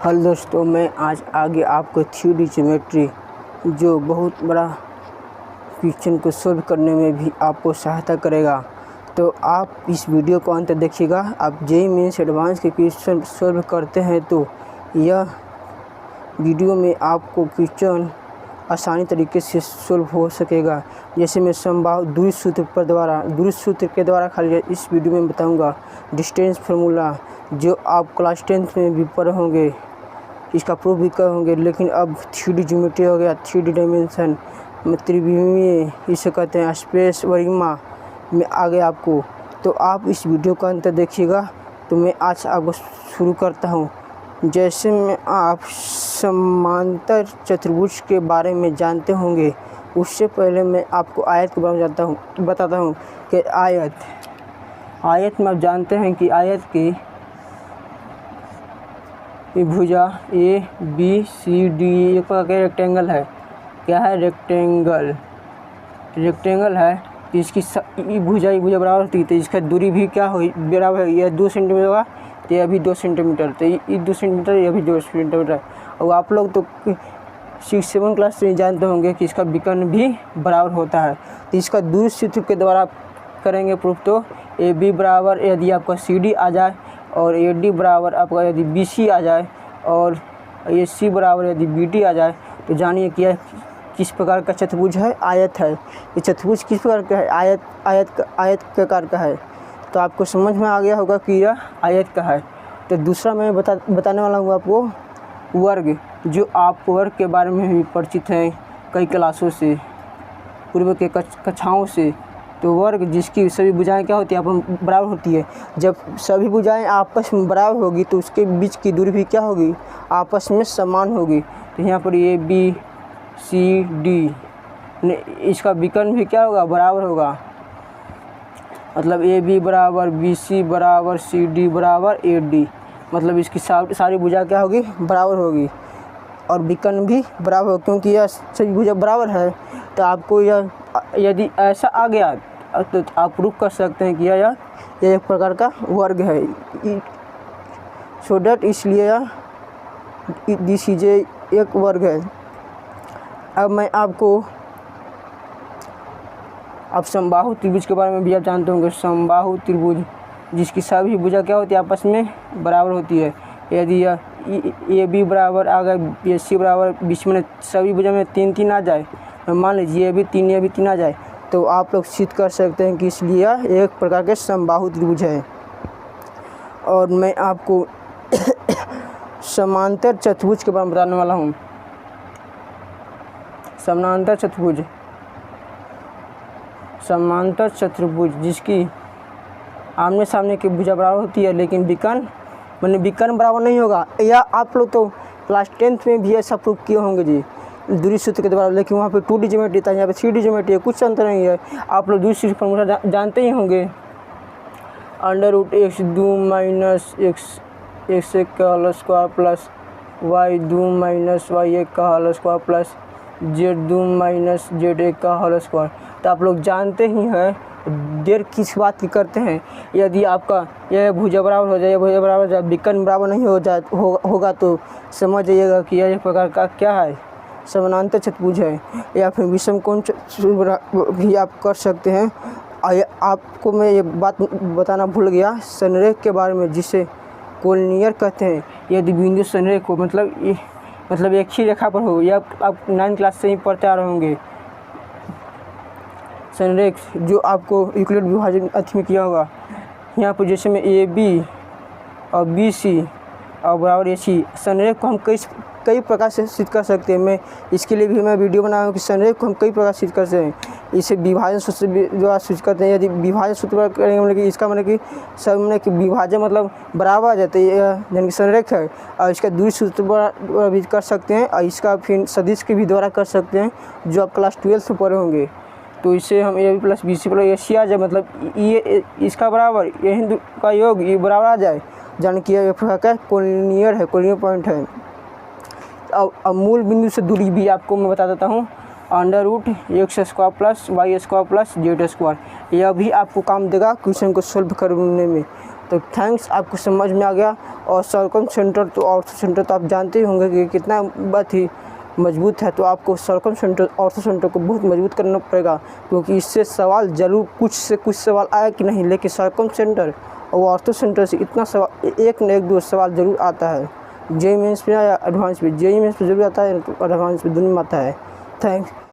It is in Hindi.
हेलो दोस्तों, मैं आज आगे आपको 3D ज्योमेट्री जो बहुत बड़ा क्वेश्चन को सॉल्व करने में भी आपको सहायता करेगा। तो आप इस वीडियो को अंत तक देखिएगा। आप जेईई मेंस एडवांस के क्वेश्चन सॉल्व करते हैं तो यह वीडियो में आपको क्वेश्चन आसानी तरीके से सॉल्व हो सकेगा। जैसे मैं समबाहु दूरी सूत्र के द्वारा खाली इस वीडियो में बताऊंगा। डिस्टेंस फार्मूला जो आप क्लास 10th में भी पढ़े होंगे, इसका प्रूफ भी कर होंगे। लेकिन अब 3D ज्योमेट्री हो गया, 3D डायमेंशन त्रिविमीय, इसे कहते हैं स्पेस वरिमा में आ गया आपको। तो आप इस वीडियो का अंत देखिएगा। तो मैं आज आपको शुरू करता हूँ। जैसे में आप समांतर चतुर्भुज के बारे में जानते होंगे, उससे पहले मैं आपको आयत के बारे में बताता हूँ कि आयत में आप जानते हैं कि आयत की भुजा ए बी सी डी एक प्रकार का रेक्टेंगल है। क्या है? रेक्टेंगल है। इसकी भुजा बराबर होती है, तो इसका दूरी भी क्या हो बराबर है। यह 2 सेंटीमीटर होगा तो यह भी 2 सेंटीमीटर, तो ये 2 सेंटीमीटर, यह भी 2 सेंटीमीटर। और आप लोग तो 6-7 क्लास से जानते होंगे कि इसका विकर्ण भी बराबर होता है। तो इसका दूरी सूत्र के द्वारा करेंगे प्रूफ। तो ए बी बराबर यदि आपका सी डी आ जाए, और ए डी बराबर आपका यदि बी सी आ जाए, और ए सी बराबर यदि बी डी आ जाए, तो जानिए कि यह किस प्रकार का चतुर्भुज है। आयत है। ये चतुर्भुज किस प्रकार का है? आयत प्रकार का है। तो आपको समझ में आ गया होगा कि यह आयत का है। तो दूसरा मैं बताने वाला हूँ आपको वर्ग, जो आप वर्ग के बारे में भी परिचित हैं कई क्लासों से, पूर्व के कक्षाओं से। तो वर्ग जिसकी सभी भुजाएं क्या होती है? आप बराबर होती है। जब सभी भुजाएं आपस में बराबर होगी तो उसके बीच की दूरी भी क्या होगी? आपस में समान होगी। तो यहाँ पर ए बी सी डी, इसका विकर्ण भी क्या होगा? बराबर होगा। मतलब ए बी बराबर बी सी बराबर सी डी बराबर ए डी, मतलब इसकी सारी भुजा क्या होगी? बराबर होगी। और विकर्ण भी बराबर होगा, क्योंकि यह सभी भुजा बराबर है। तो आपको यह यदि ऐसा आ गया तो आप प्रूफ कर सकते हैं कि यह एक प्रकार का वर्ग है। सो डैट इसलिए दिस इज एक वर्ग है। अब मैं आपको समबाहु त्रिभुज के बारे में भी आप जानते होंगे। समबाहु त्रिभुज जिसकी सभी भुजा क्या होती है? आपस में बराबर होती है। यदि ए बी बराबर आ गए, ए सी बराबर, बीच में सभी भुजा में 3-3 आ जाए, मान लीजिए ए भी 3 आ जाए, तो आप लोग सिद्ध कर सकते हैं कि इसलिए यह एक प्रकार के समबाहु त्रिभुज है। और मैं आपको समांतर चतुर्भुज के बारे में बताने वाला हूँ। समांतर चतुर्भुज जिसकी आमने सामने की भुजा बराबर होती है, लेकिन विकर्ण बराबर नहीं होगा। या आप लोग तो क्लास 10th में भी ऐसा प्रूफ किए होंगे जी, दूरी सूत्र के द्वारा। लेकिन वहाँ पे 2D ज्योमेट्री था, यहाँ पे 3D ज्योमेट्री है, कुछ अंतर नहीं है। आप लोग दूरी सूत्र फॉर्मूला जानते ही होंगे। √x2 - x1 का whole square plus y2 - y1 का whole square plus z2 - z1 का होल स्क्वायर। तो आप लोग जानते ही हैं देर किस बात की करते हैं। यदि आपका यह भुजा बराबर हो जाए, भुजा बराबर जाए, विकर्ण बराबर नहीं होगा तो समझ जाइएगा कि यह एक प्रकार का क्या है? समानांतर चतुर्भुज है। या फिर विषमकोण भी आप कर सकते हैं। आपको मैं ये बात बताना भूल गया संरेख के बारे में, जिसे कोलिनियर कहते हैं। यदि बिंदु संरेख हो, मतलब एक ही रेखा पर हो, या आप 9th क्लास से ही पढ़ते आ रहे होंगे। संरेख जो आपको यूक्लिड विभाजन अथी में किया होगा। यहाँ पर जैसे में ए बी और बी सी और बराबर ए सी, संरेख को हम कई प्रकार से सिद्ध कर सकते हैं। मैं इसके लिए भी मैं वीडियो बनाया हूँ कि संरेख को हम कई प्रकार सिद्ध कर सकते हैं। इसे विभाजन सूत्र द्वारा सिद्ध करते हैं। यदि विभाजन सूत्र करेंगे मतलब कि इसका मतलब कि सब में कि विभाजन मतलब बराबर आ जाते हैं, यानी कि संरेख है। और इसका दूरी सूत्र द्वारा भी कर सकते हैं, और इसका फिर सदिश के भी द्वारा कर सकते हैं, जो आप क्लास 12th में पढ़े होंगे। तो इससे हम a b plus b c plus a c आ जाए, मतलब ये इसका बराबर ये हिंदू का योग ये बराबर आ जाए, जान कि यह प्रकार का कोलिनियर पॉइंट है। अब मूल बिंदु से दूरी भी आपको मैं बता देता हूँ। √x² plus y² plus z²। यह भी आपको काम देगा क्वेश्चन को सॉल्व करने में। तो थैंक्स, आपको समझ में आ गया। और सरकम सेंटर तो ऑर्थो सेंटर तो आप जानते ही होंगे कि कितना बहुत ही मजबूत है। तो आपको सरकम सेंटर ऑर्थो सेंटर को बहुत मजबूत करना पड़ेगा, क्योंकि इससे सवाल ज़रूर कुछ से कुछ सवाल आया कि नहीं, लेकिन सरकम सेंटर और ऑर्थो सेंटर से इतना सवाल एक न एक दो सवाल ज़रूर आता है। जेईई मेंस पे या एडवांस पे, जेईई मेंस पे ज़रूर आता है, एडवांस पे दोनों में आता है। थैंक्स।